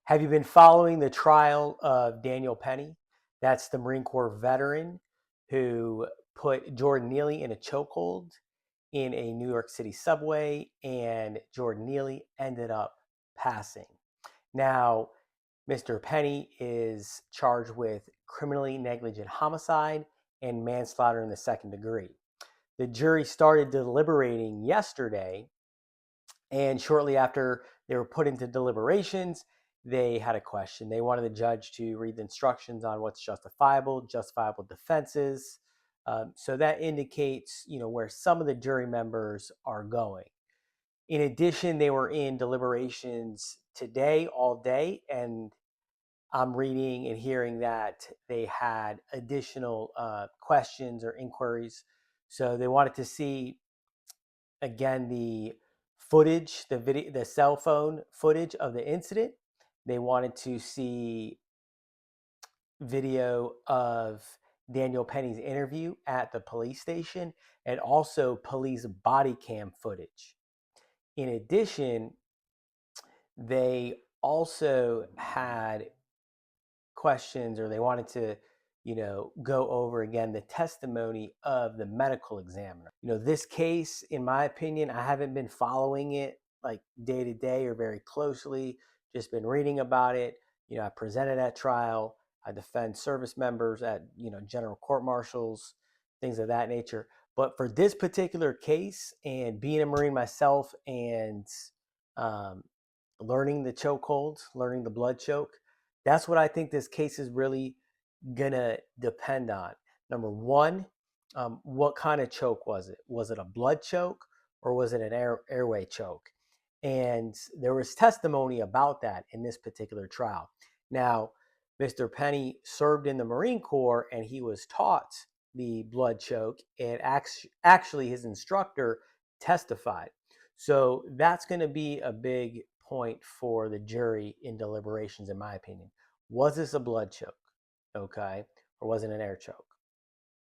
Have you been following the trial of Daniel Penny? That's the Marine Corps veteran who put Jordan Neely in a chokehold in a New York City subway, and Jordan Neely ended up passing. Now, Mr. Penny is charged with criminally negligent homicide and manslaughter in the second degree. The jury started deliberating yesterday, and shortly after they were put into deliberations, they had a question. They wanted the judge to read the instructions on what's justifiable defenses. So that indicates, where some of the jury members are going. In addition, they were in deliberations today, all day, and I'm reading and hearing that they had additional questions or inquiries. So they wanted to see again the footage, the video, the cell phone footage of the incident. They wanted to see video of Daniel Penny's interview at the police station and also police body cam footage. In addition, they also had questions, or they wanted to go over again the testimony of the medical examiner. This case, in my opinion, I haven't been following it like day to day or very closely, just been reading about it. I presented at trial, I defend service members at general court martials, things of that nature. But for this particular case, and being a Marine myself, and um, learning the chokeholds, learning the blood choke, that's what I think this case is really gonna depend on. Number one, what kind of choke was it? Was it a blood choke or was it an airway choke? And there was testimony about that in this particular trial. Now, Mr. Penny served in the Marine Corps and he was taught the blood choke, and actually his instructor testified. So that's going to be a big point for the jury in deliberations, in my opinion. Was this a blood choke? Okay. Or was it an air choke?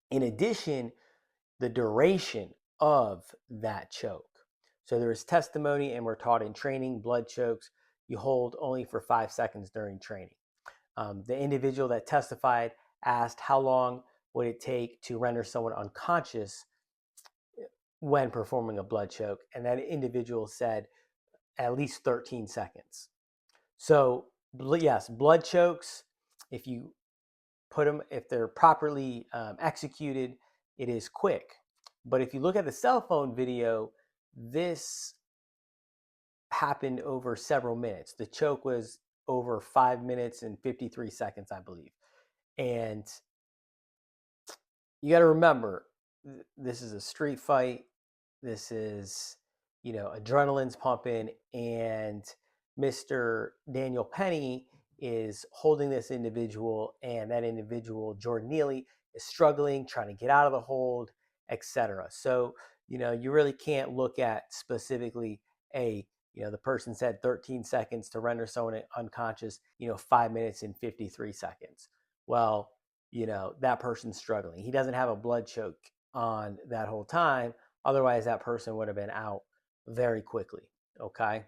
In addition, the duration of that choke. So there is testimony, and we're taught in training, blood chokes you hold only for 5 seconds during training. The individual that testified asked how long would it take to render someone unconscious when performing a blood choke, and that individual said at least 13 seconds. So yes, blood chokes, if you put them, if they're properly executed, it is quick. But if you look at the cell phone video, this happened over several minutes. The choke was over 5 minutes and 53 seconds, I believe. And you got to remember, this is a street fight. This is, adrenaline's pumping, and Mr. Daniel Penny is holding this individual, and that individual, Jordan Neely, is struggling, trying to get out of the hold, etc. So, you really can't look at specifically the person said 13 seconds to render someone unconscious, 5 minutes and 53 seconds. Well, that person's struggling. He doesn't have a blood choke on that whole time. Otherwise, that person would have been out very quickly. Okay.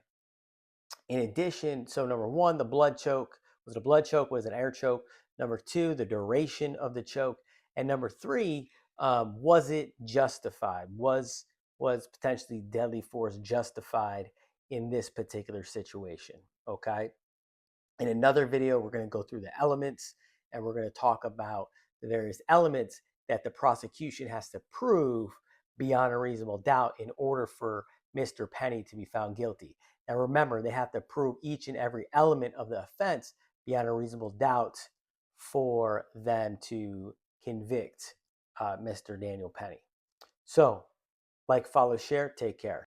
In addition, so number one, the blood choke. Was it a blood choke? Was it an air choke? Number two, the duration of the choke. And number three, was it justified? Was potentially deadly force justified in this particular situation? Okay. In another video, we're going to go through the elements, and we're going to talk about the various elements that the prosecution has to prove beyond a reasonable doubt in order for Mr. Penny to be found guilty. Now, remember, they have to prove each and every element of the offense beyond a reasonable doubt for them to convict Mr. Daniel Penny. So, like, follow, share, take care.